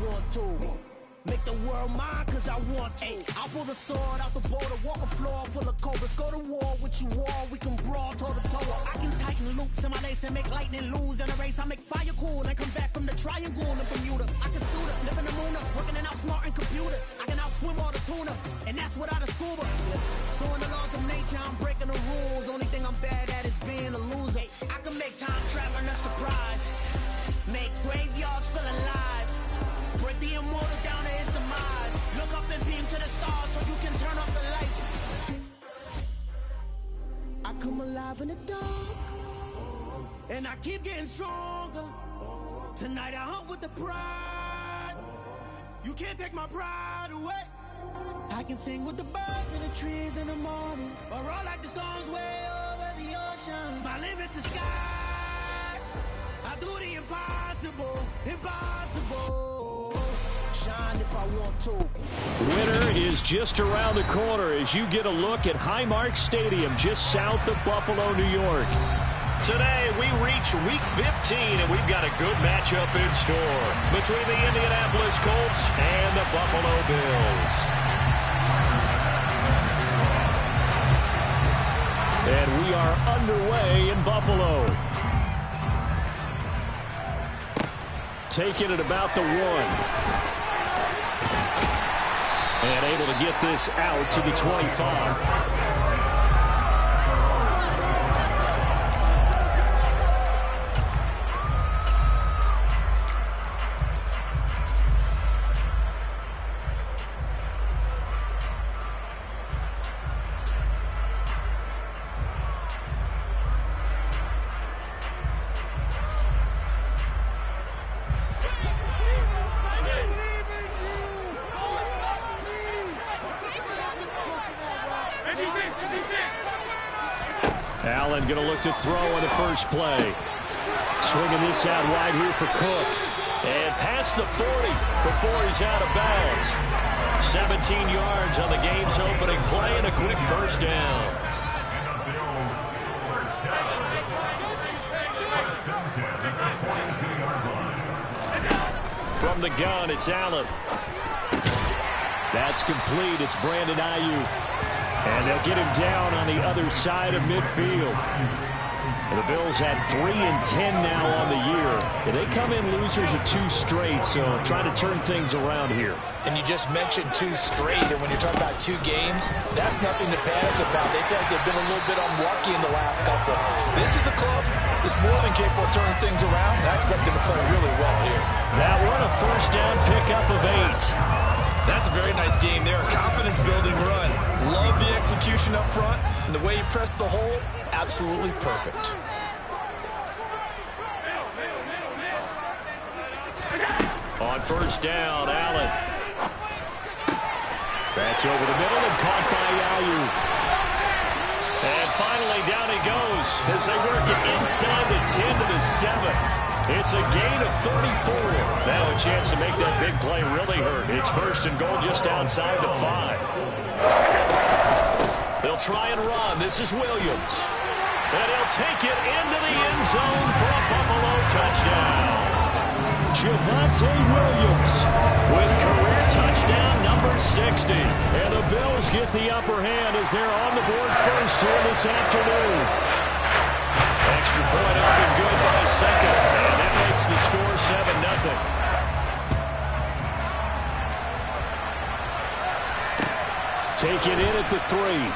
want to. Make the world mine cause I want to. I'll pull the sword out the border, walk a floor full of cobras. Go to war with you all, we can brawl toe to toe. I can tighten loops in my lace and make lightning lose in a race. I make fire cool and come back from the triangle in Bermuda. I can suit up, live in the moon up, working and outsmarting computers. I can outswim all the tuna, and that's without a scuba. So in the laws of nature, I'm breaking the rules. Only thing I'm bad at is being a loser. I can make time traveling a surprise, make graveyards feel alive. Break the immortal down to his demise. Look up and beam to the stars so you can turn off the lights. I come alive in the dark, and I keep getting stronger. Tonight I hunt with the pride. You can't take my pride away. I can sing with the birds and the trees in the morning, or roll like the storms way over the ocean. My limit's the sky. I do the impossible, impossible. Shine if I want to. Winter is just around the corner as you get a look at Highmark Stadium just south of Buffalo, New York. Today we reach Week 15 and we've got a good matchup in store between the Indianapolis Colts and the Buffalo Bills. And we are underway in Buffalo. Taking it about the 1. And able to get this out to the 25. Allen going to look to throw on the first play. Swinging this out wide here for Cook. And past the 40 before he's out of bounds. 17 yards on the game's opening play and a quick first down. From the gun, it's Allen. That's complete. It's Brandon Ayuk. And they'll get him down on the other side of midfield. The Bills had 3-10 now on the year. And they come in losers of 2 straight, so trying to turn things around here. And you just mentioned 2 straight, and when you're talking about 2 games, that's nothing to panic about. They feel like they've been a little bit unlucky in the last couple. This is a club that's more than capable of turning things around, and I expect them to play really well here. That one, a first down pickup of 8. That's a very nice game there. Confidence-building run. Love the execution up front, and the way he pressed the hole, absolutely perfect. On first down, Allen. That's over the middle and caught by Ayuk. And finally, down he goes as they work it inside the 10 to the 7. It's a gain of 34. Now a chance to make that big play really hurt. It's first and goal just outside the 5. They'll try and run. This is Williams. And he'll take it into the end zone for a Buffalo touchdown. Javonte Williams with career touchdown number 60. And the Bills get the upper hand as they're on the board first here this afternoon. Extra point up and good by second. And that makes the score 7-0. Take it in at the 3.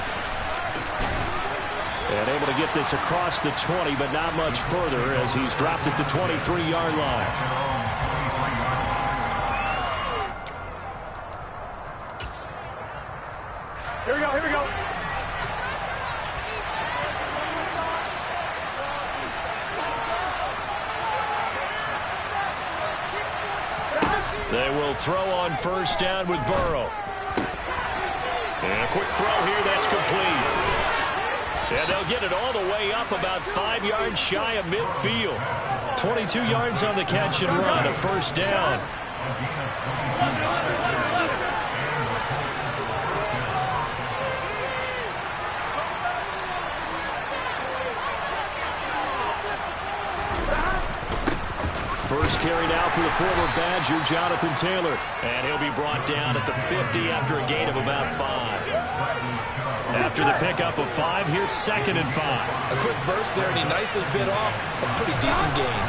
And able to get this across the 20, but not much further as he's dropped at the 23-yard line. Here we go, here we go. They will throw on first down with Burrow. And a quick throw here, that's complete. And they'll get it all the way up about 5 yards shy of midfield. 22 yards on the catch and run, a first down. First carry now for the former Badger, Jonathan Taylor. And he'll be brought down at the 50 after a gain of about 5. After the pickup of 5, here's 2nd and 5. A quick burst there, and he nicely bit off a pretty decent gain.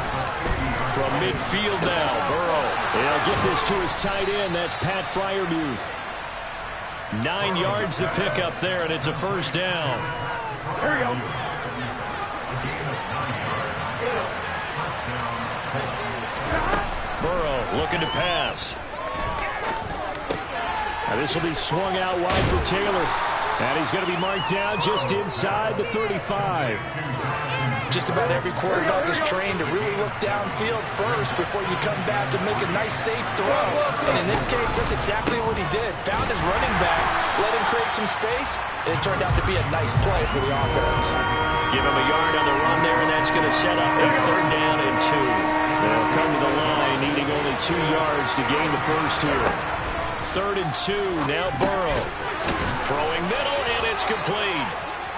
From midfield now, Burrow. He'll get this to his tight end. That's Pat Freiermuth. 9 yards to pick up there, and it's a first down. Here we go. Burrow looking to pass. Now this will be swung out wide for Taylor. And he's going to be marked down just inside the 35. Just about every quarterback is trained to really look downfield first before you come back and make a nice, safe throw. And in this case, that's exactly what he did. Found his running back, let him create some space, and it turned out to be a nice play for the offense. Give him a yard on the run there, and that's going to set up a 3rd down and 2. They'll come to the line, needing only 2 yards to gain the first here. 3rd and 2, now Burrow. Throwing middle, and it's complete.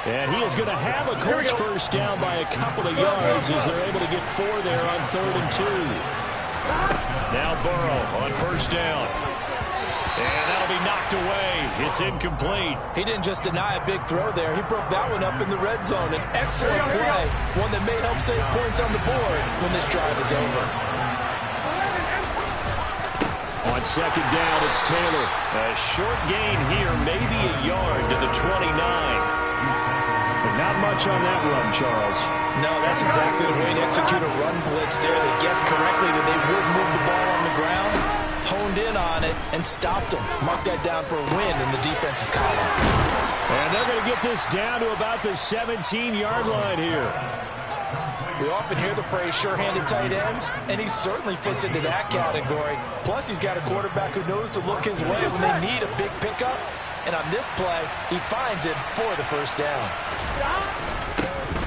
And he is going to have a Colts first down by a couple of yards as they're able to get 4 there on 3rd and 2. Now Burrow on first down. And that'll be knocked away. It's incomplete. He didn't just deny a big throw there. He broke that one up in the red zone. An excellent play. One that may help save points on the board when this drive is over. On 2nd down, it's Taylor. A short gain here, maybe a yard to the 29. But not much on that run, Charles. No, that's exactly the way to execute a run blitz there. They guessed correctly that they would move the ball on the ground, honed in on it, and stopped them. Mark that down for a win in the defense's column. And they're going to get this down to about the 17-yard line here. We often hear the phrase sure-handed tight ends, and he certainly fits into that category. Plus, he's got a quarterback who knows to look his way when they need a big pickup. And on this play, he finds it for the first down.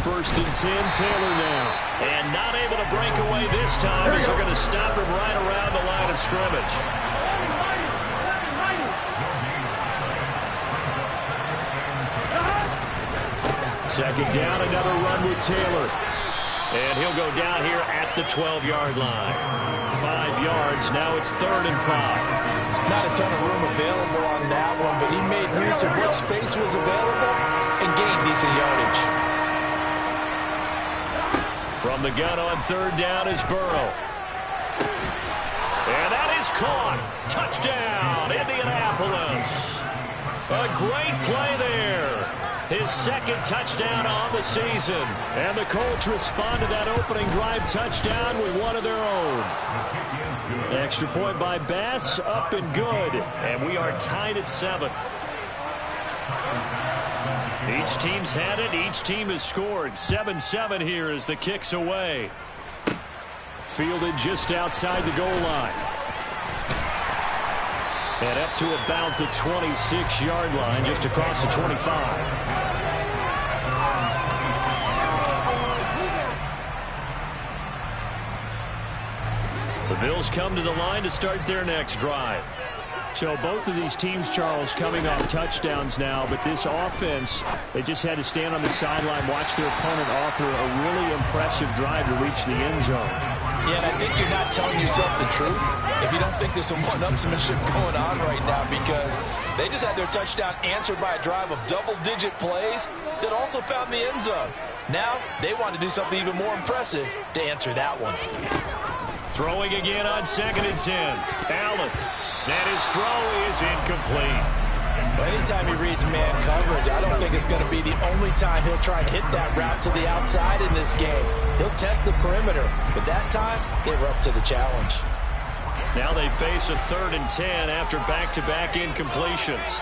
1st and 10, Taylor now. And not able to break away this time as they're going to stop him right around the line of scrimmage. Second down, another run with Taylor. And he'll go down here at the 12-yard line. 5 yards, now it's 3rd and 5. Not a ton of room available on that one, but he made use of what space was available and gained decent yardage. From the gun on 3rd down is Burrow. And that is caught. Touchdown, Indianapolis. A great play there. His 2nd touchdown on the season. And the Colts respond to that opening drive touchdown with one of their own. Extra point by Bass, up and good. And we are tied at 7. Each team's had it. Each team has scored. 7-7 here as the kick's away. Fielded just outside the goal line. And up to about the 26-yard line, just across the 25. The Bills come to the line to start their next drive. So both of these teams, Charles, coming off touchdowns now, but this offense, they just had to stand on the sideline, watch their opponent author a really impressive drive to reach the end zone. Yeah, and I think you're not telling yourself the truth if you don't think there's some one-upsmanship going on right now, because they just had their touchdown answered by a drive of double-digit plays that also found the end zone. Now, they want to do something even more impressive to answer that one. Throwing again on 2nd and 10. Allen. And his throw is incomplete. Well, anytime he reads man coverage, I don't think it's going to be the only time he'll try to hit that route to the outside in this game. He'll test the perimeter, but that time, they were up to the challenge. Now they face a 3rd and 10 after back-to-back incompletions.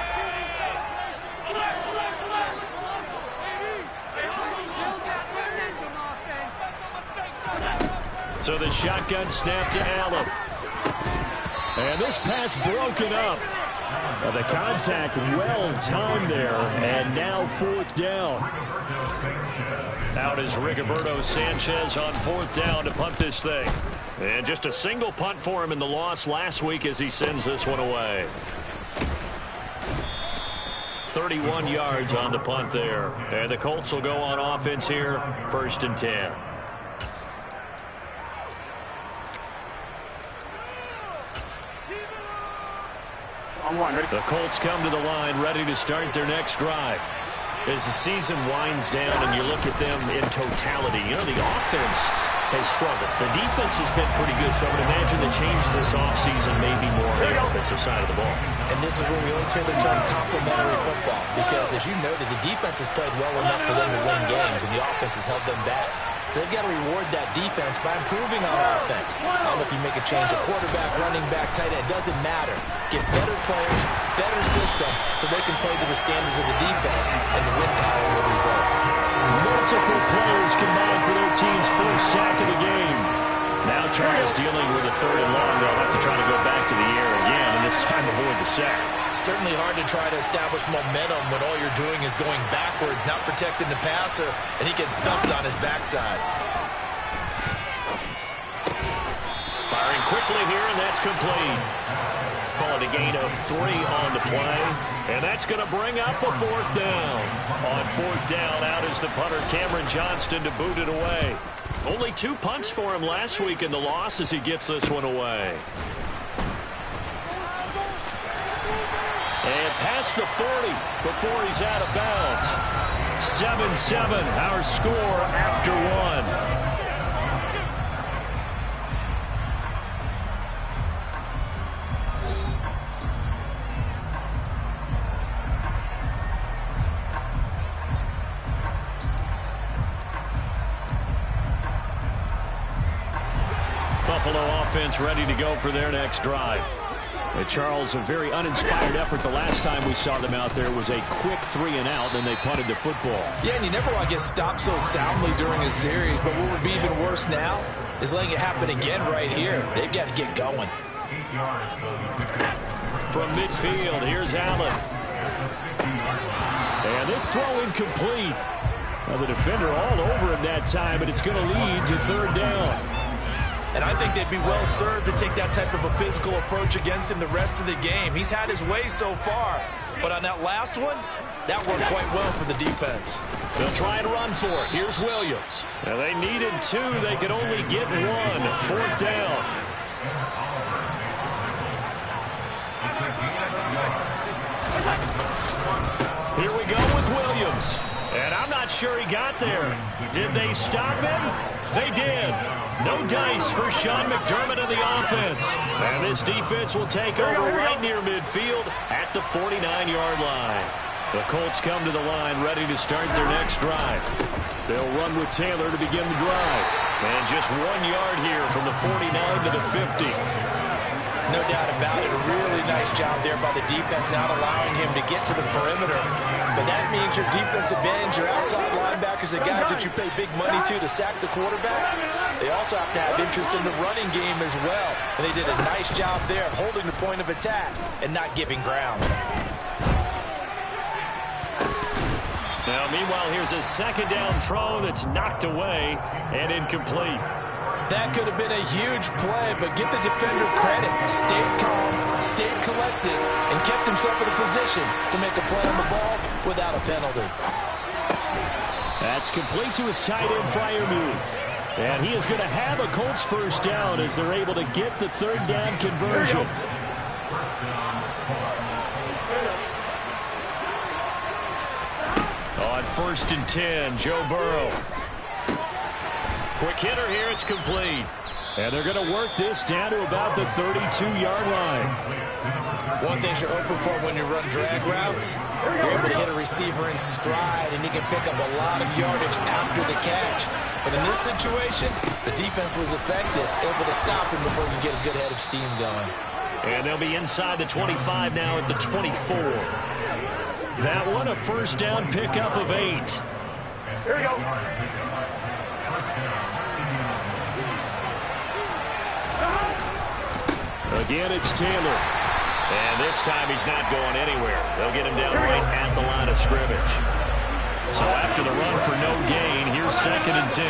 So the shotgun snap to Allen. And this pass broken up. The contact well timed there, and now 4th down. Out is Rigoberto Sanchez on 4th down to punt this thing. And just a single punt for him in the loss last week as he sends this one away. 31 yards on the punt there. And the Colts will go on offense here, 1st and 10. The Colts come to the line ready to start their next drive. As the season winds down and you look at them in totality, you know, the offense has struggled. The defense has been pretty good, so I would imagine the changes this offseason may be more on the offensive side of the ball. And this is where we always hear the term complementary football, because as you noted, the defense has played well enough for them to win games, and the offense has held them back. So they've got to reward that defense by improving on offense. I don't know if you make a change, a quarterback, running back, tight end, it doesn't matter. Get better players, better system, so they can play to the standards of the defense, and the win column will result. Multiple players combined for their team's first sack of the game. Now Charles dealing with a 3rd and long. They'll have to try to go back to the air again, and this time avoid the sack. Certainly hard to try to establish momentum when all you're doing is going backwards, not protecting the passer, and he gets stumped on his backside. Firing quickly here, and that's complete. Calling a gain of 3 on the play, and that's going to bring up a 4th down. On 4th down, out is the punter, Cameron Johnston, to boot it away. Only 2 punts for him last week in the loss as he gets this one away. And past the 40 before he's out of bounds. 7-7, our score after 1. Buffalo offense ready to go for their next drive. Charles, a very uninspired effort. The last time we saw them out there was a quick 3-and-out, then they punted the football. Yeah, and you never want to get stopped so soundly during a series, but what would be even worse now is letting it happen again right here. They've got to get going. From midfield, here's Allen. And this throw incomplete. Well, the defender all over him that time, but it's going to lead to 3rd down. And I think they'd be well served to take that type of a physical approach against him the rest of the game. He's had his way so far, but on that last one, that worked quite well for the defense. They'll try and run for it. Here's Williams. Now they needed 2. They could only get 1. 4th down. Here we go with Williams. And I'm not sure he got there. Did they stop him? They did. No dice for Sean McDermott and the offense. And this defense will take over right near midfield at the 49-yard line. The Colts come to the line ready to start their next drive. They'll run with Taylor to begin the drive. And just 1 yard here from the 49 to the 50. No doubt about it. A really nice job there by the defense, not allowing him to get to the perimeter. But that means your defensive ends, your outside linebackers, the guys that you pay big money to sack the quarterback, they also have to have interest in the running game as well. And they did a nice job there of holding the point of attack and not giving ground. Now, meanwhile, here's a 2nd down throw that's knocked away and incomplete. That could have been a huge play, but give the defender credit. Stayed calm, stayed collected, and kept himself in a position to make a play on the ball without a penalty. That's complete to his tight end, Freiermuth. And he is going to have a Colts 1st down as they're able to get the 3rd down conversion. On 1st and 10, Joe Burrow. Quick hitter here, it's complete. And they're going to work this down to about the 32-yard line. One thing you're hoping for when you run drag routes, you're able to hit a receiver in stride, and he can pick up a lot of yardage after the catch. But in this situation, the defense was effective, able to stop him before you get a good head of steam going. And they'll be inside the 25 now at the 24. That one, a 1st down pickup of 8. Here we go. Again, it's Taylor. And this time he's not going anywhere. They'll get him down right at the line of scrimmage. So after the run for no gain, here's 2nd and 10.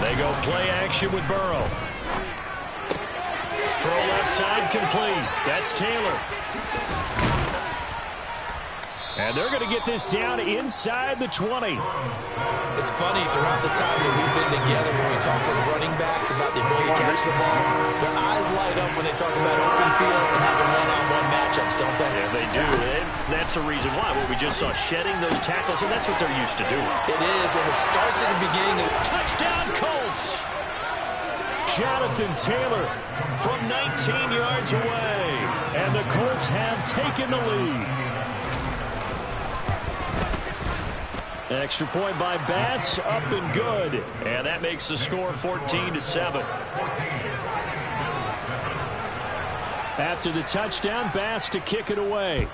They go play action with Burrow. Throw left side complete. That's Taylor. And they're going to get this down inside the 20. It's funny, throughout the time that we've been together, when we talk with running backs about the ability to catch the ball, their eyes light up when they talk about open field and having one-on-one matchups, don't they? Yeah, they do. And that's the reason why. What we just saw, shedding those tackles, and that's what they're used to doing. It is, and it starts at the beginning. Touchdown, Colts! Jonathan Taylor from 19 yards away. And the Colts have taken the lead. Extra point by Bass, up and good. And that makes the score 14-7. After the touchdown, Bass to kick it away.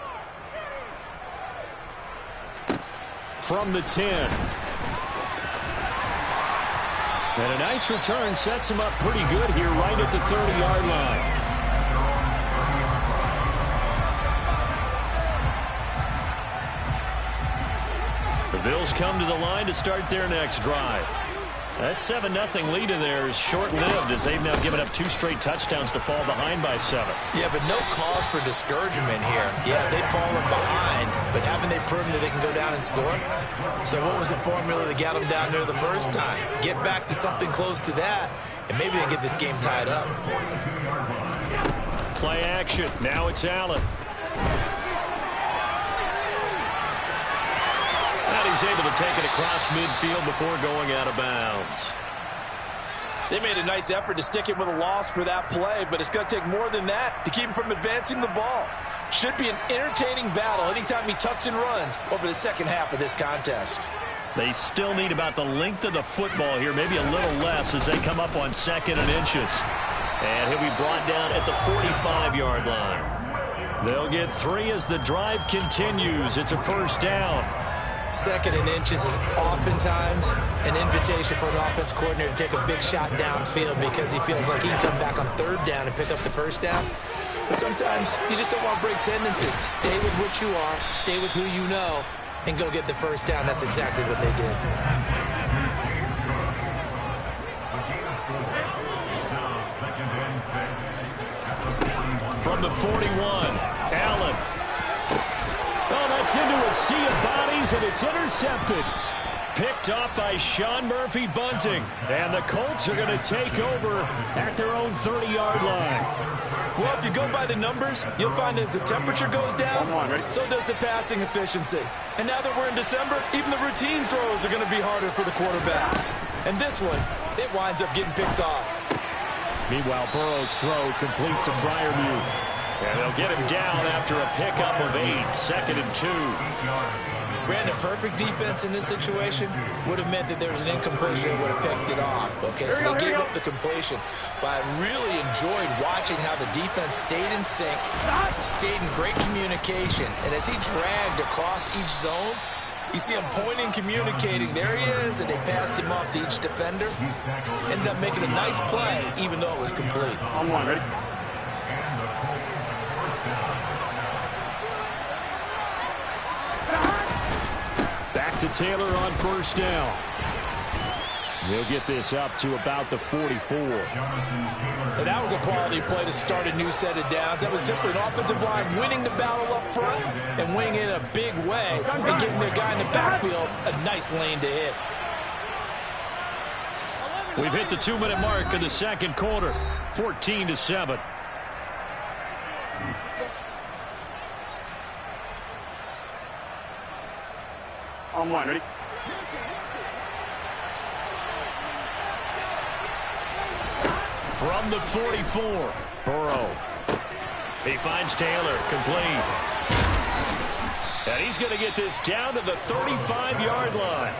From the 10. And a nice return sets him up pretty good here right at the 30-yard line. The Bills come to the line to start their next drive. That 7-0 lead of theirs short-lived as they've now given up 2 straight touchdowns to fall behind by 7. Yeah, but no cause for discouragement here. Yeah, they've fallen behind, but haven't they proven that they can go down and score? So what was the formula that got them down there the first time? Get back to something close to that, and maybe they can get this game tied up. Play action. Now it's Allen. He's able to take it across midfield before going out of bounds. They made a nice effort to stick him with a loss for that play, but it's going to take more than that to keep him from advancing the ball. Should be an entertaining battle anytime he tucks and runs over the second half of this contest. They still need about the length of the football here, maybe a little less as they come up on 2nd and inches. And he'll be brought down at the 45-yard line. They'll get 3 as the drive continues. It's a first down. 2nd and inches is oftentimes an invitation for an offense coordinator to take a big shot downfield because he feels like he can come back on 3rd down and pick up the first down. But sometimes you just don't want to break tendency. Stay with what you are, stay with who you know, and go get the first down. That's exactly what they did. From the 41, Allen. Oh, that's into a sea of bodies, and it's intercepted. Picked off by Sean Murphy-Bunting. And the Colts are going to take over at their own 30-yard line. Well, if you go by the numbers, you'll find as the temperature goes down, so does the passing efficiency. And now that we're in December, even the routine throws are going to be harder for the quarterbacks. And this one, it winds up getting picked off. Meanwhile, Burrow's throw completes a Freiermuth. And they'll get him down after a pickup of 8, 2nd and 2. Brandon, perfect defense in this situation would have meant that there was an incompletion and would have picked it off. Okay, so they gave up the completion. But I really enjoyed watching how the defense stayed in sync, stayed in great communication. And as he dragged across each zone, you see him pointing, communicating. There he is, and they passed him off to each defender. Ended up making a nice play, even though it was complete. Ready? Back to Taylor on first down. They'll get this up to about the 44. And that was a quality play to start a new set of downs. That was simply an offensive line winning the battle up front and winning in a big way and giving their guy in the backfield a nice lane to hit. We've hit the 2-minute mark in the second quarter, 14-7. On one, ready? From the 44, Burrow. He finds Taylor, complete. And he's going to get this down to the 35-yard line.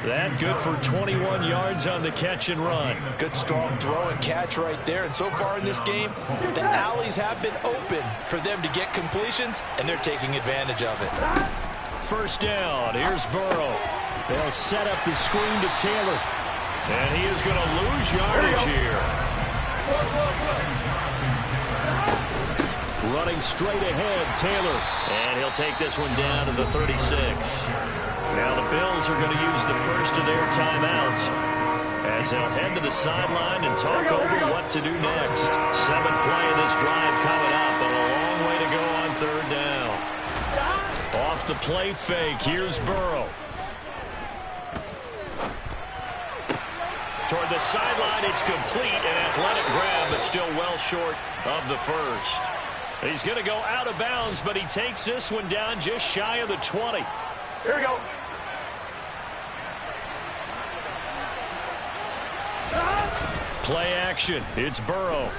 That good for 21 yards on the catch and run. Good strong throw and catch right there. And so far in this game, the alleys have been open for them to get completions, and they're taking advantage of it. First down, here's Burrow. They'll set up the screen to Taylor. And he is going to lose yardage here. Running straight ahead, Taylor. And he'll take this one down to the 36. Now the Bills are going to use the first of their timeouts as they'll head to the sideline and talk over what to do next. 7th play of this drive coming up, and a long way to go on 3rd down. Off off the play fake. Here's Burrow. Toward the sideline, it's complete. An athletic grab, but still well short of the first. He's going to go out of bounds, but he takes this one down just shy of the 20. Here we go. Play action. It's Burrow.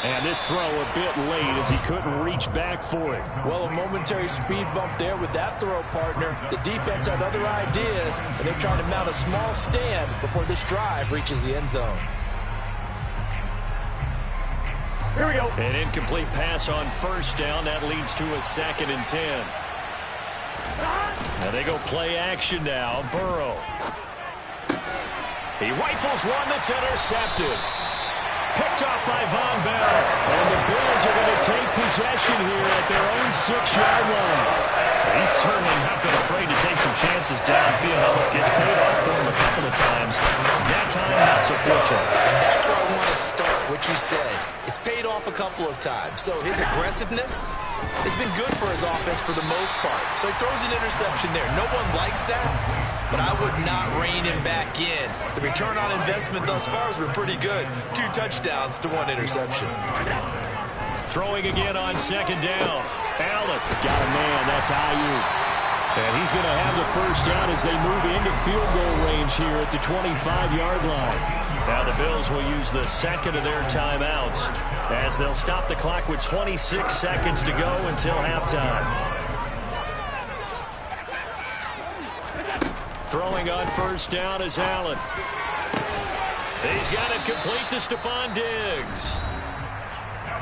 And this throw a bit late as he couldn't reach back for it. Well, a momentary speed bump there with that throw, partner. The defense had other ideas, and they're trying to mount a small stand before this drive reaches the end zone. Here we go. An incomplete pass on first down. That leads to a 2nd and 10. Now they go play action now. Burrow. He rifles one that's intercepted. Picked off by Von Bell. And the Bills are going to take possession here at their own 6-yard line. He's certainly not been afraid to take some chances downfield. Now look, it's paid off for him a couple of times. That time, not so fortunate. And that's where I want to start, what you said. It's paid off a couple of times. So his aggressiveness has been good for his offense for the most part. So he throws an interception there. No one likes that, but I would not rein him back in. The return on investment thus far has been pretty good. 2 touchdowns to 1 interception. Throwing again on 2nd down. Allen got a man. That's Ayuk. And he's going to have the first down as they move into field goal range here at the 25-yard line. Now the Bills will use the 2nd of their timeouts as they'll stop the clock with 26 seconds to go until halftime. Throwing on first down is Allen. He's got it complete to Stephon Diggs.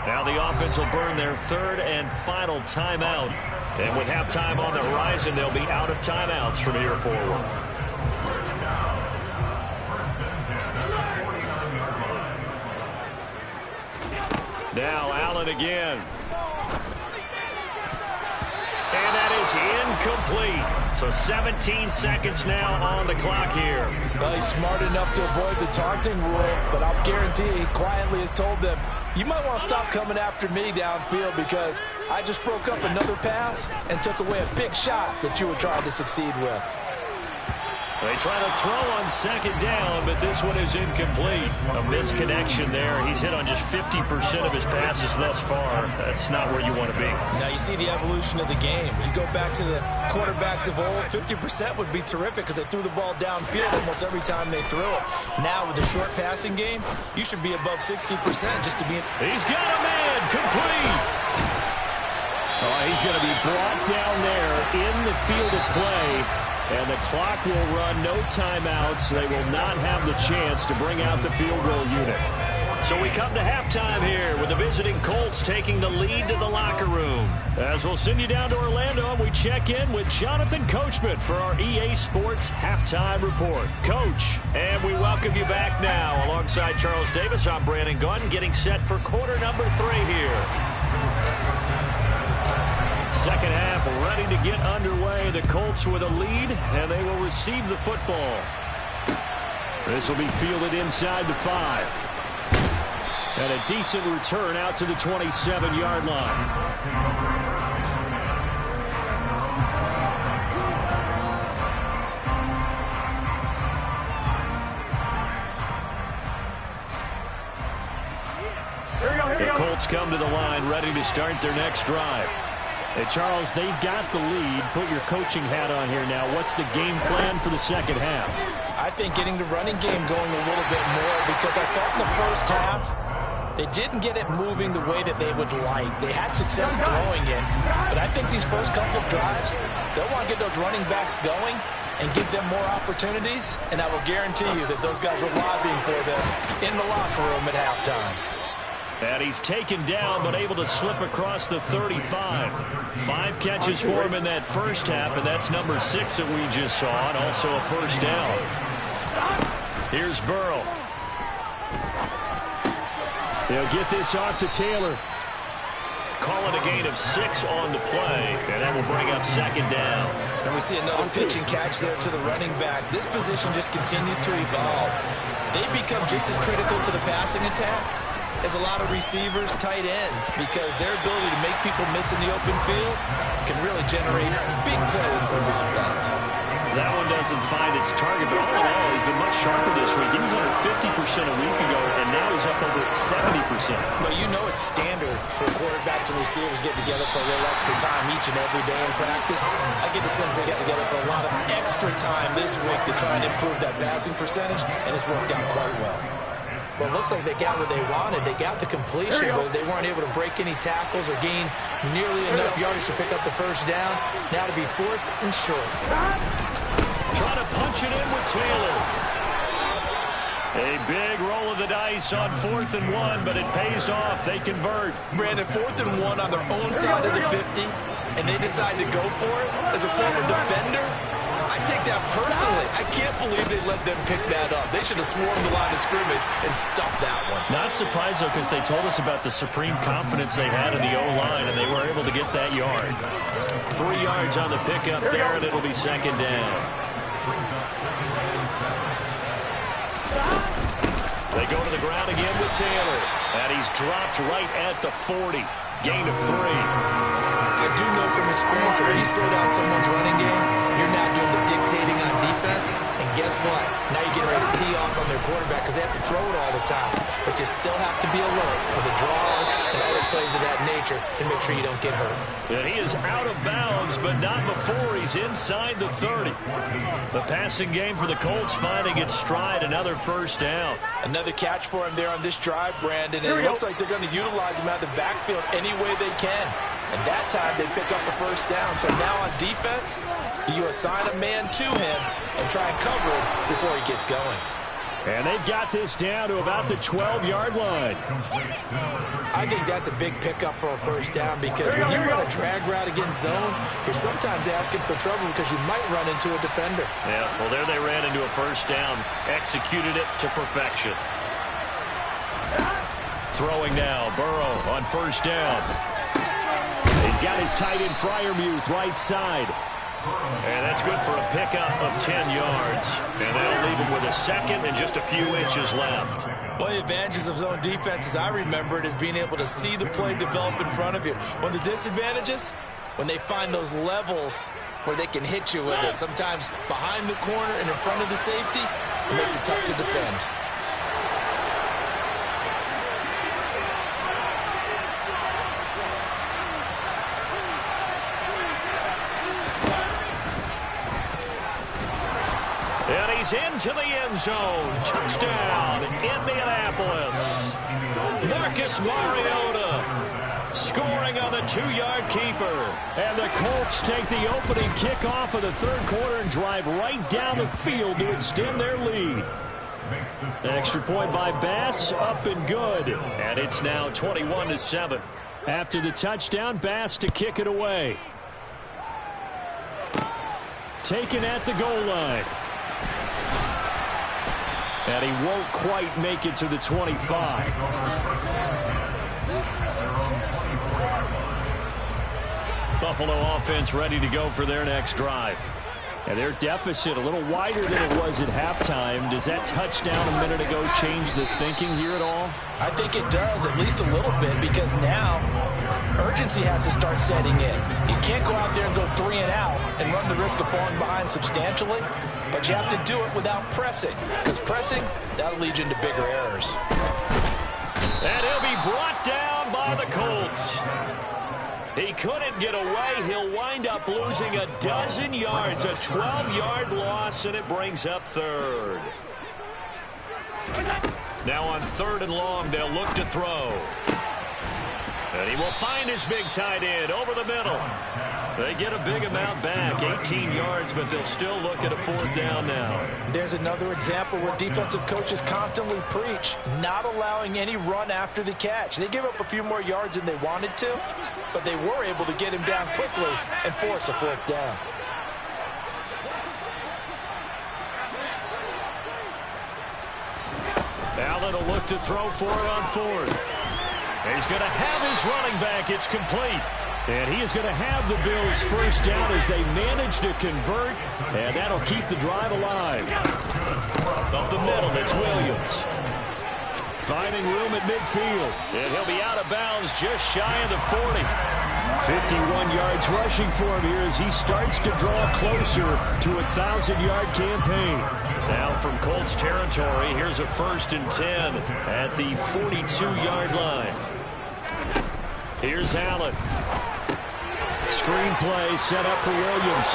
Now the offense will burn their 3rd and final timeout. And with halftime on the horizon, they'll be out of timeouts from here forward. Now Allen again. And that is incomplete. So 17 seconds now on the clock here. Well, he's smart enough to avoid the taunting rule, but I'll guarantee he quietly has told them, you might want to stop coming after me downfield because I just broke up another pass and took away a big shot that you were trying to succeed with. They try to throw on 2nd down, but this one is incomplete. A misconnection there. He's hit on just 50% of his passes thus far. That's not where you want to be. Now you see the evolution of the game. You go back to the quarterbacks of old, 50% would be terrific because they threw the ball downfield almost every time they threw it. Now with the short passing game, you should be above 60% just to be in. He's got a man, complete. Oh, he's going to be brought down there in the field of play. And the clock will run, no timeouts. They will not have the chance to bring out the field goal unit. So we come to halftime here with the visiting Colts taking the lead to the locker room. As we'll send you down to Orlando, and we check in with Jonathan Coachman for our EA Sports Halftime Report. Coach, and we welcome you back now. Alongside Charles Davis, I'm Brandon Gunn, getting set for quarter number 3 here. Second half ready to get underway. The Colts with a lead, and they will receive the football. This will be fielded inside the 5. And a decent return out to the 27-yard line. The Colts come to the line ready to start their next drive. Hey, Charles, they've got the lead. Put your coaching hat on here now. What's the game plan for the second half? I think getting the running game going a little bit more because I thought in the first half they didn't get it moving the way that they would like. They had success throwing it, but I think these first couple of drives, they'll want to get those running backs going and give them more opportunities, and I will guarantee you that those guys were lobbying for them in the locker room at halftime. And he's taken down, but able to slip across the 35. 5 catches for him in that first half, and that's number 6 that we just saw, and also a first down. Here's Burrow. He'll get this off to Taylor. Calling a gain of 6 on the play, and that will bring up 2nd down. And we see another pitch and catch there to the running back. This position just continues to evolve. They become just as critical to the passing attack is a lot of receivers, tight ends, because their ability to make people miss in the open field can really generate big plays for the offense. That one doesn't find its target, but all in all, he's been much sharper this week. He was under 50% a week ago, and now he's up over 70%. Well, you know it's standard for quarterbacks and receivers get together for a little extra time each and every day in practice. I get the sense they got together for a lot of extra time this week to try and improve that passing percentage, and it's worked out quite well. Well, it looks like they got what they wanted. They got the completion, but they weren't able to break any tackles or gain nearly enough yardage to pick up the first down. Now to be 4th and short. Trying to punch it in with Taylor. A big roll of the dice on 4th and 1, but it pays off. They convert. Brandon, 4th and 1 on their own side of the 50, and they decide to go for it as a former defender. I take that personally. I can't believe they let them pick that up. They should have swarmed the line of scrimmage and stuffed that one. Not surprised, though, because they told us about the supreme confidence they had in the O-line, and they were able to get that yard. 3 yards on the pickup there, and it'll be 2nd down. They go to the ground again with Taylor, and he's dropped right at the 40. Gain of 3. I do know from experience that when you slow down someone's running game, you're now doing the dictating on defense. And guess what? Now you're getting ready to tee off on their quarterback because they have to throw it all the time. But you still have to be alert for the draws and other plays of that nature and make sure you don't get hurt. And he is out of bounds, but not before he's inside the 30. The passing game for the Colts finding its stride. Another first down. Another catch for him there on this drive, Brandon. And it looks like they're going to utilize him out of the backfield any way they can. And that time they pick up a first down. So now on defense, you assign a man to him and try and cover him before he gets going. And they've got this down to about the 12-yard line. I think that's a big pickup for a first down because when you run a drag route against zone, you're sometimes asking for trouble because you might run into a defender. Yeah, well, there they ran into a first down. Executed it to perfection. Throwing now, Burrow on first down. He's got his tight end Freiermuth right side. And that's good for a pickup of 10 yards. And they'll leave him with a second and just a few inches left. One of the advantages of zone defense, as I remember it, is being able to see the play develop in front of you. One of the disadvantages, when they find those levels where they can hit you with it, sometimes behind the corner and in front of the safety, it makes it tough to defend. And he's into the end zone. Touchdown, Indianapolis. Marcus Mariota scoring on the 2-yard keeper. And the Colts take the opening kickoff of the 3rd quarter and drive right down the field to extend their lead. Extra point by Bass, up and good. And it's now 21-7. After the touchdown, Bass to kick it away. Taken at the goal line. And he won't quite make it to the 25. Buffalo offense ready to go for their next drive. And their deficit a little wider than it was at halftime. Does that touchdown a minute ago change the thinking here at all? I think it does, at least a little bit, because now urgency has to start setting in. You can't go out there and go 3 and out and run the risk of falling behind substantially, but you have to do it without pressing, because pressing, that'll lead you into bigger errors. And he'll be brought down by the Colts. He couldn't get away. He'll wind up losing a dozen yards, a 12-yard loss, and it brings up 3rd. Now on 3rd and long, they'll look to throw. And he will find his big tight end over the middle. They get a big amount back, 18 yards, but they'll still look at a 4th down now. There's another example where defensive coaches constantly preach, not allowing any run after the catch. They give up a few more yards than they wanted to, but they were able to get him down quickly and force a 4th down. Allen will look to throw for it on 4th. He's going to have his running back. It's complete. And he is going to have the Bills' first down as they manage to convert, and that'll keep the drive alive. Up the middle, it's Williams. Finding room at midfield. And he'll be out of bounds just shy of the 40. 51 yards rushing for him here as he starts to draw closer to a 1,000-yard campaign. Now from Colts territory, here's a 1st and 10 at the 42-yard line. Here's Allen. Screenplay set up for Williams.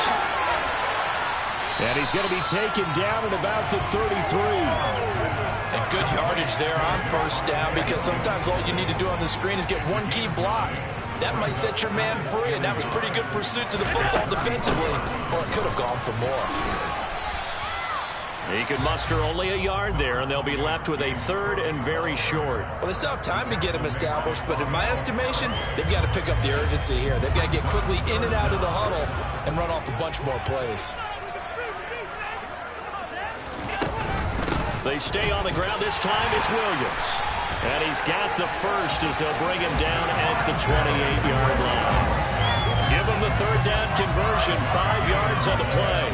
And he's going to be taken down at about the 33. And good yardage there on 1st down, because sometimes all you need to do on the screen is get one key block. That might set your man free, and that was pretty good pursuit to the football defensively. Or it could have gone for more. He could muster only a yard there, and they'll be left with a 3rd and very short. Well, they still have time to get him established, but in my estimation, they've got to pick up the urgency here. They've got to get quickly in and out of the huddle and run off a bunch more plays. They stay on the ground. This time it's Williams. And he's got the 1st as they'll bring him down at the 28-yard line. Give him the 3rd down conversion, 5 yards on the play.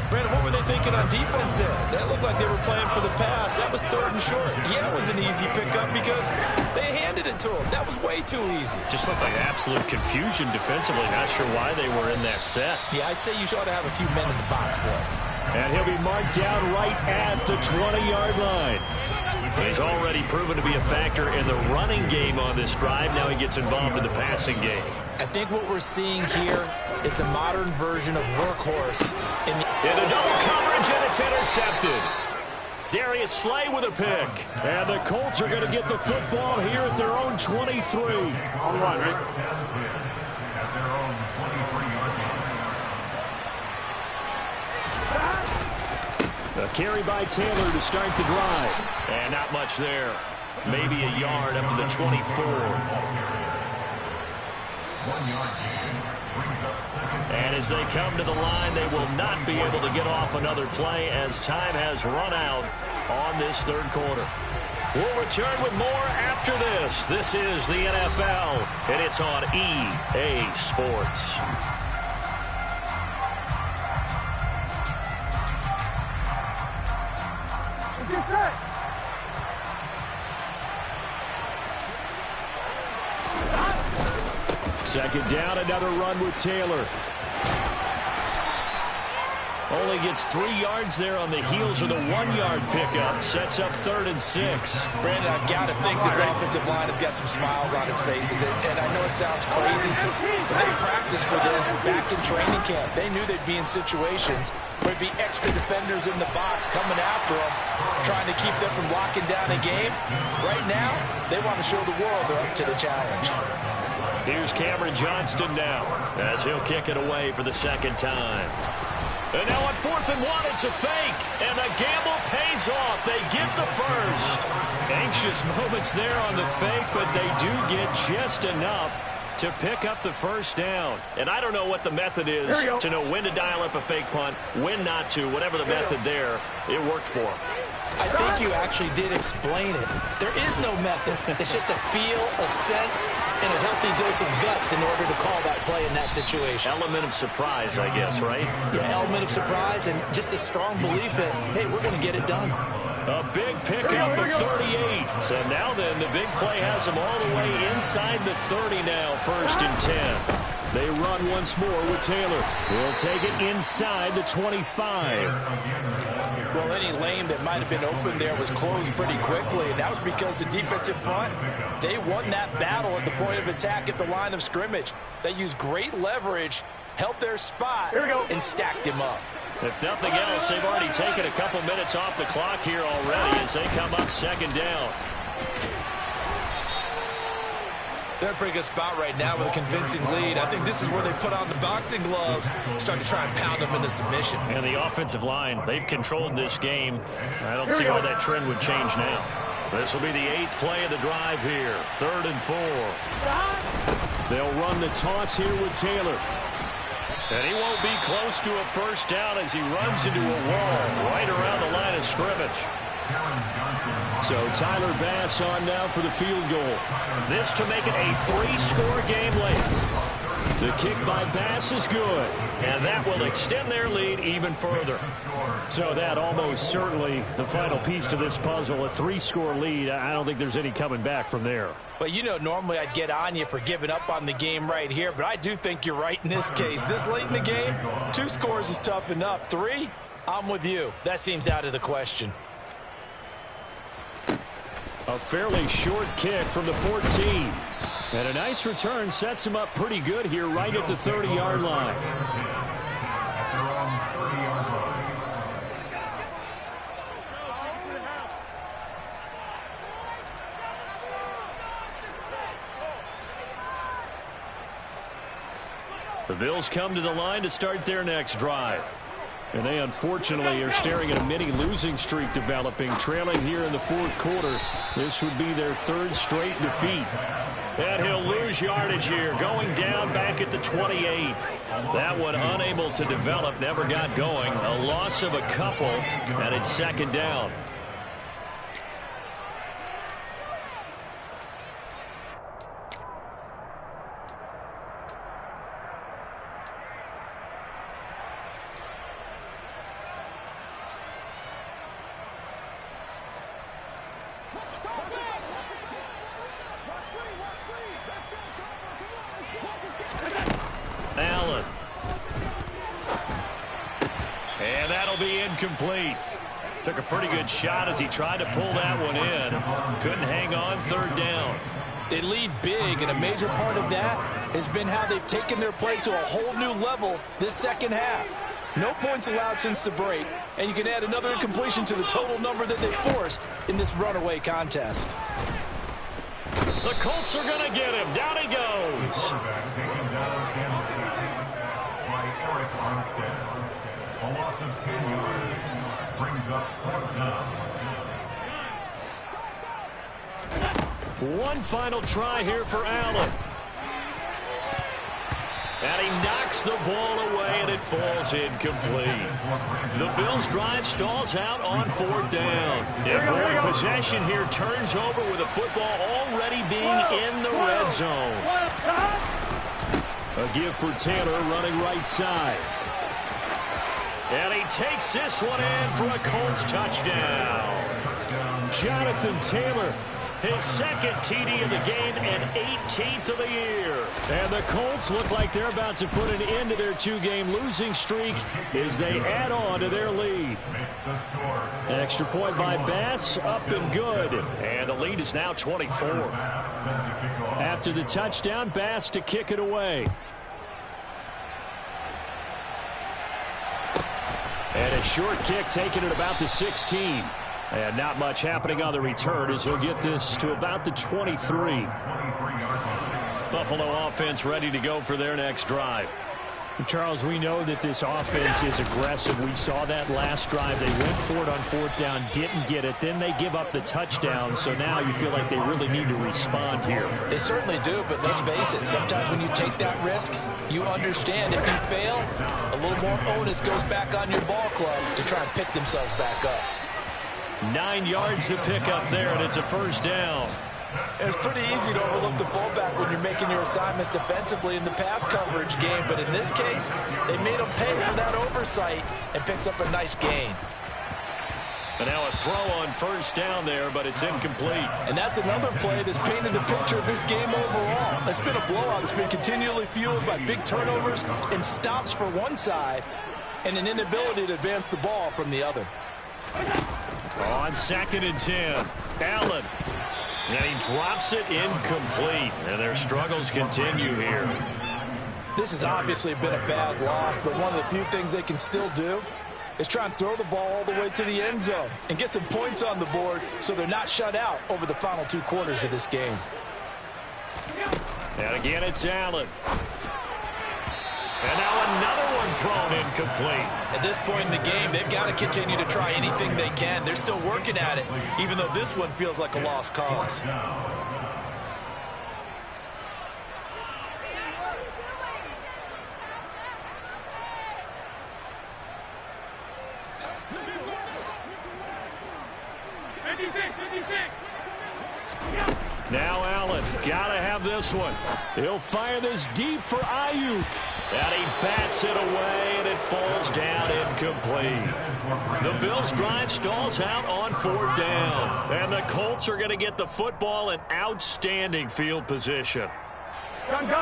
Brandon, what were they thinking on defense there? That looked like they were playing for the pass. That was 3rd and short. Yeah, it was an easy pickup because they handed it to him. That was way too easy. Just looked like absolute confusion defensively. Not sure why they were in that set. Yeah, I'd say you ought to have a few men in the box there. And he'll be marked down right at the 20-yard line. He's already proven to be a factor in the running game on this drive. Now he gets involved in the passing game. I think what we're seeing here is the modern version of workhorse. Into double coverage, and it's intercepted. Darius Slay with a pick. And the Colts are going to get the football here at their own 23. On one, Rick. A carry by Taylor to start the drive. And not much there. Maybe a yard up to the 24. And as they come to the line, they will not be able to get off another play as time has run out on this 3rd quarter. We'll return with more after this. This is the NFL, and it's on EA Sports. Second down, another run with Taylor. Only gets 3 yards there on the heels of the 1-yard pickup. Sets up 3rd and 6. Brandon, I've got to think this offensive line has got some smiles on its faces. And I know it sounds crazy, but they practiced for this back in training camp. They knew they'd be in situations where there'd be extra defenders in the box coming after them, trying to keep them from locking down a game. Right now, they want to show the world they're up to the challenge. Here's Cameron Johnston now as he'll kick it away for the 2nd time. And now on 4th and 1, it's a fake. And the gamble pays off. They get the 1st. Anxious moments there on the fake, but they do get just enough to pick up the 1st down. And I don't know what the method is to know when to dial up a fake punt, when not to. Whatever the method there, it worked for them. I think you actually did explain it. There is no method. It's just a feel, a sense, and a healthy dose of guts in order to call that play in that situation. Element of surprise, I guess, right? Yeah, element of surprise and just a strong belief in, hey, we're going to get it done. A big pickup at 38. So now then, the big play has them all the way inside the 30 now, 1st and 10. They run once more with Taylor. He'll take it inside the 25. Well, any lane that might have been open there was closed pretty quickly, and that was because the defensive front, they won that battle at the point of attack at the line of scrimmage. They used great leverage, held their spot, and stacked him up. If nothing else, they've already taken a couple minutes off the clock here already as they come up 2nd down. They're in a pretty good spot right now with a convincing lead. I think this is where they put on the boxing gloves, start to try and pound them into submission. And the offensive line, they've controlled this game. I don't see why that trend would change now. This will be the 8th play of the drive here. 3rd and 4. They'll run the toss here with Taylor. And he won't be close to a 1st down as he runs into a wall right around the line of scrimmage. So Tyler Bass on now for the field goal. This to make it a 3-score game late. The kick by Bass is good, and that will extend their lead even further. So that almost certainly the final piece to this puzzle, a 3-score lead. I don't think there's any coming back from there. Well, you know, normally I'd get on you for giving up on the game right here, but I do think you're right in this case. This late in the game, 2 scores is tough enough. 3, I'm with you. That seems out of the question. A fairly short kick from the 14. And a nice return sets him up pretty good here right at the 30-yard line. The Bills come to the line to start their next drive. And they unfortunately are staring at a mini losing streak developing, trailing here in the 4th quarter. This would be their 3rd straight defeat. And he'll lose yardage here, going down back at the 28. That one unable to develop, never got going. A loss of a couple, and it's 2nd down. Allen. And that'll be incomplete. Took a pretty good shot as he tried to pull that one in. Couldn't hang on, 3rd down. They lead big, and a major part of that has been how they've taken their play to a whole new level this 2nd half. No points allowed since the break, and you can add another incompletion to the total number that they forced in this runaway contest. The Colts are going to get him. Down he goes. One final try here for Allen. And he knocks the ball away, and it falls incomplete. The Bills' drive stalls out on 4th down. And boy, possession here turns over with the football already being in the red zone. A give for Taylor running right side. And he takes this one in for a Colts touchdown. Jonathan Taylor, his 2nd TD of the game and 18th of the year. And the Colts look like they're about to put an end to their 2-game losing streak as they add on to their lead. An extra point by Bass, up and good. And the lead is now 24. After the touchdown, Bass to kick it away. And a short kick taken at about the 16. And not much happening on the return as he'll get this to about the 23. Buffalo offense ready to go for their next drive. Charles, we know that this offense is aggressive. We saw that last drive. They went for it on 4th down, didn't get it. Then they give up the touchdown. So now you feel like they really need to respond here. They certainly do, but let's face it. Sometimes when you take that risk, you understand if you fail, a little more onus goes back on your ball club to try and pick themselves back up. 9 yards to pick up there, and it's a 1st down. It's pretty easy to overlook the fullback when you're making your assignments defensively in the pass coverage game, but in this case, they made him pay for that oversight and picks up a nice gain. And now a throw on 1st down there, but it's incomplete. And that's another play that's painted the picture of this game overall. It's been a blowout. It's been continually fueled by big turnovers and stops for one side and an inability to advance the ball from the other. On 2nd and 10, Allen. And he drops it incomplete. And their struggles continue here. This has obviously been a bad loss, but one of the few things they can still do is try and throw the ball all the way to the end zone and get some points on the board so they're not shut out over the final 2 quarters of this game. And again, it's Allen. And now another one thrown incomplete. At this point in the game, they've got to continue to try anything they can. They're still working at it, even though this one feels like a lost cause. Now Allen, gotta have this one. He'll fire this deep for Ayuk. And he bats it away, and it falls down incomplete. The Bills' drive stalls out on 4th down. And the Colts are going to get the football in outstanding field position.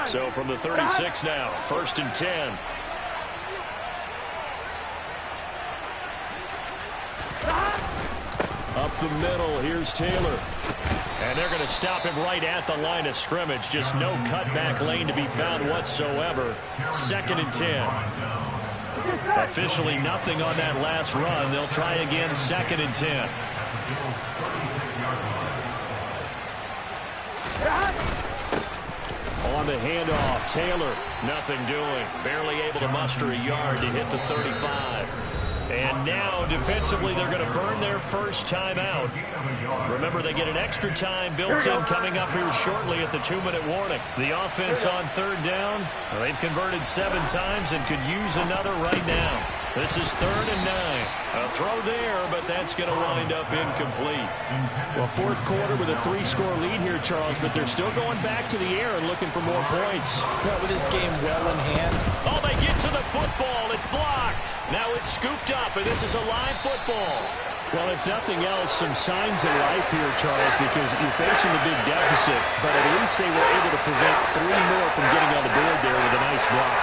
So from the 36 now, 1st and 10. Up the middle, here's Taylor. And they're going to stop him right at the line of scrimmage. Just no cutback lane to be found whatsoever. 2nd and 10. Officially nothing on that last run. They'll try again, 2nd and 10. On the handoff, Taylor, nothing doing. Barely able to muster a yard to hit the 35. And now, defensively, they're going to burn their first timeout. Remember, they get an extra time built in coming up here shortly at the 2-minute warning. The offense on 3rd down, they've converted 7 times and could use another right now. This is 3rd and 9. A throw there, but that's going to wind up incomplete. Well, 4th quarter with a 3-score lead here, Charles, but they're still going back to the air and looking for more points. Well, with this game well in hand. Oh, they get to the football. It's blocked. Now it's scooped up, and this is a live football. Well, if nothing else, some signs of life here, Charles, because you're facing the big deficit, but at least they were able to prevent 3 more from getting on the board there with a nice block.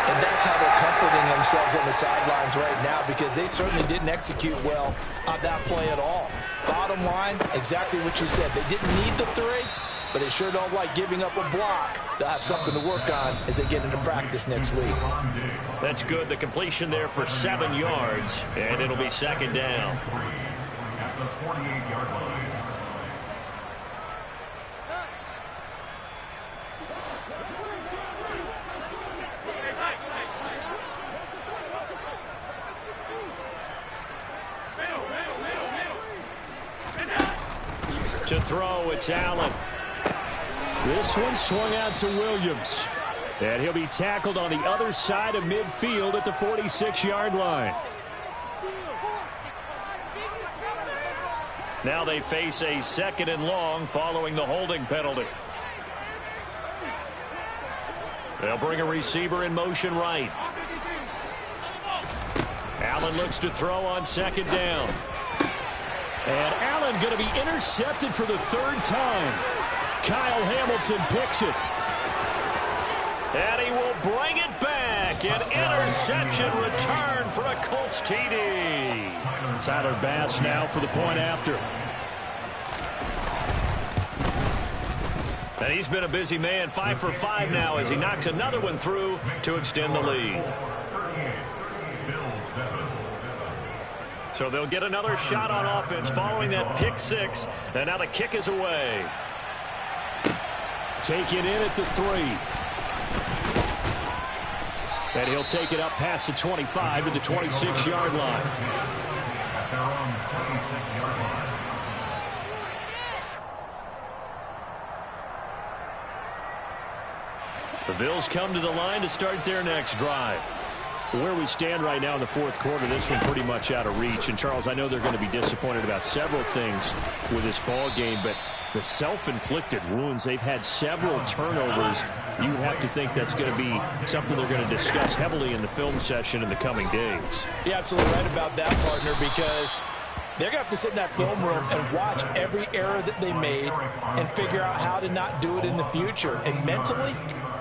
And that's how they're comforting themselves on the sidelines right now, because they certainly didn't execute well on that play at all. Bottom line, exactly what you said. They didn't need the 3, but they sure don't like giving up a block. They'll have something to work on as they get into practice next week. That's good. The completion there for 7 yards, and it'll be 2nd down. At the 48-yard line. To throw, it's Allen. This one swung out to Williams. And he'll be tackled on the other side of midfield at the 46-yard line. Now they face a 2nd and long following the holding penalty. They'll bring a receiver in motion right. Allen looks to throw on 2nd down. And Allen going to be intercepted for the 3rd time. Kyle Hamilton picks it. And he will bring it back. An interception return for a Colts TD. Tyler Bass now for the point after. And he's been a busy man, 5 for 5 now as he knocks another one through to extend the lead. So they'll get another shot on offense following that pick 6. And now the kick is away. Taken in at the 3. And he'll take it up past the 25 to the 26-yard line. At their own 26-yard line. The Bills come to the line to start their next drive. Where we stand right now in the 4th quarter, this one pretty much out of reach. And, Charles, I know they're going to be disappointed about several things with this ball game, but the self-inflicted wounds, they've had several turnovers. You would have to think that's going to be something they're going to discuss heavily in the film session in the coming days. You're absolutely right about that, partner, because they're going to have to sit in that film room and watch every error that they made and figure out how to not do it in the future. And mentally,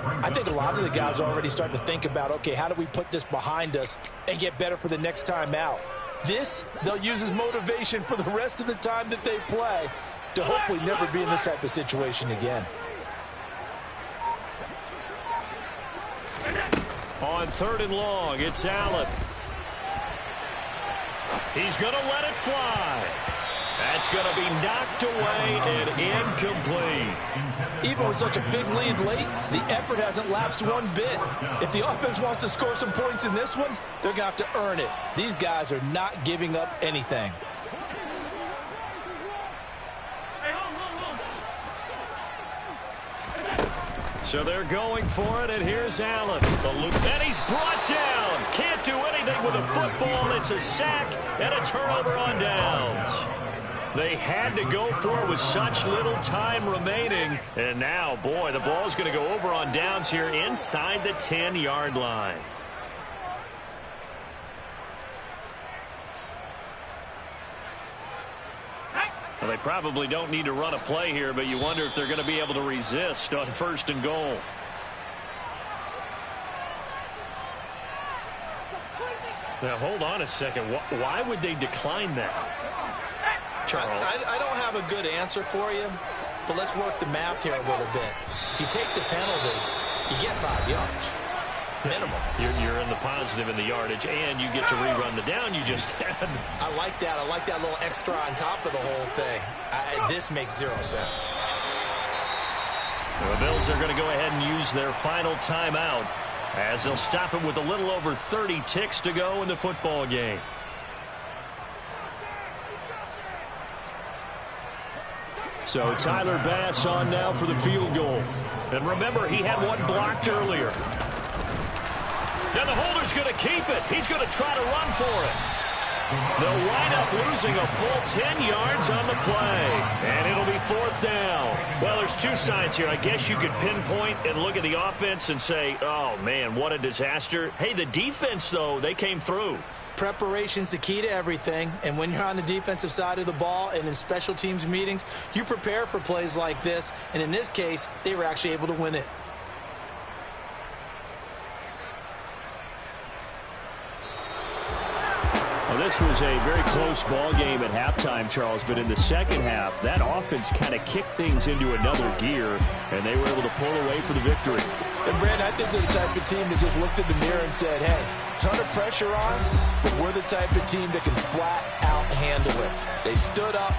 I think a lot of the guys are already starting to think about, okay, how do we put this behind us and get better for the next time out? This, they'll use as motivation for the rest of the time that they play to hopefully never be in this type of situation again. On 3rd and long, it's Allen. He's going to let it fly. That's going to be knocked away and incomplete. Even with such a big lead late, the effort hasn't lapsed one bit. If the offense wants to score some points in this one, they're going to have to earn it. These guys are not giving up anything. So they're going for it, and here's Allen. And he's brought down. Can't do anything with a football. It's a sack and a turnover on downs. They had to go for it with such little time remaining. And now, boy, the ball's going to go over on downs here inside the 10-yard line. Well, they probably don't need to run a play here, but you wonder if they're going to be able to resist on 1st and goal. Now, hold on a second. Why would they decline that? Charles? I don't have a good answer for you, but let's work the math here a little bit. If you take the penalty, you get 5 yards. Minimum. You're in the positive in the yardage, and you get to rerun the down you just had. I like that. I like that little extra on top of the whole thing. This makes 0 sense. The Bills are going to go ahead and use their final timeout as they'll stop it with a little over 30 ticks to go in the football game. So Tyler Bass on now for the field goal. And remember, he had one blocked earlier. Now the holder's going to keep it. He's going to try to run for it. They'll wind up losing a full 10 yards on the play. And it'll be 4th down. Well, there's 2 sides here. I guess you could pinpoint and look at the offense and say, oh, man, what a disaster. Hey, the defense, though, they came through. Preparation's the key to everything, and when you're on the defensive side of the ball and in special teams meetings, you prepare for plays like this, and in this case, they were actually able to win it. Well, this was a very close ball game at halftime, Charles, but in the second half, that offense kind of kicked things into another gear, and they were able to pull away for the victory. And, Brandon, I think they're the type of team that just looked in the mirror and said, hey, ton of pressure on, but we're the type of team that can flat out handle it. They stood up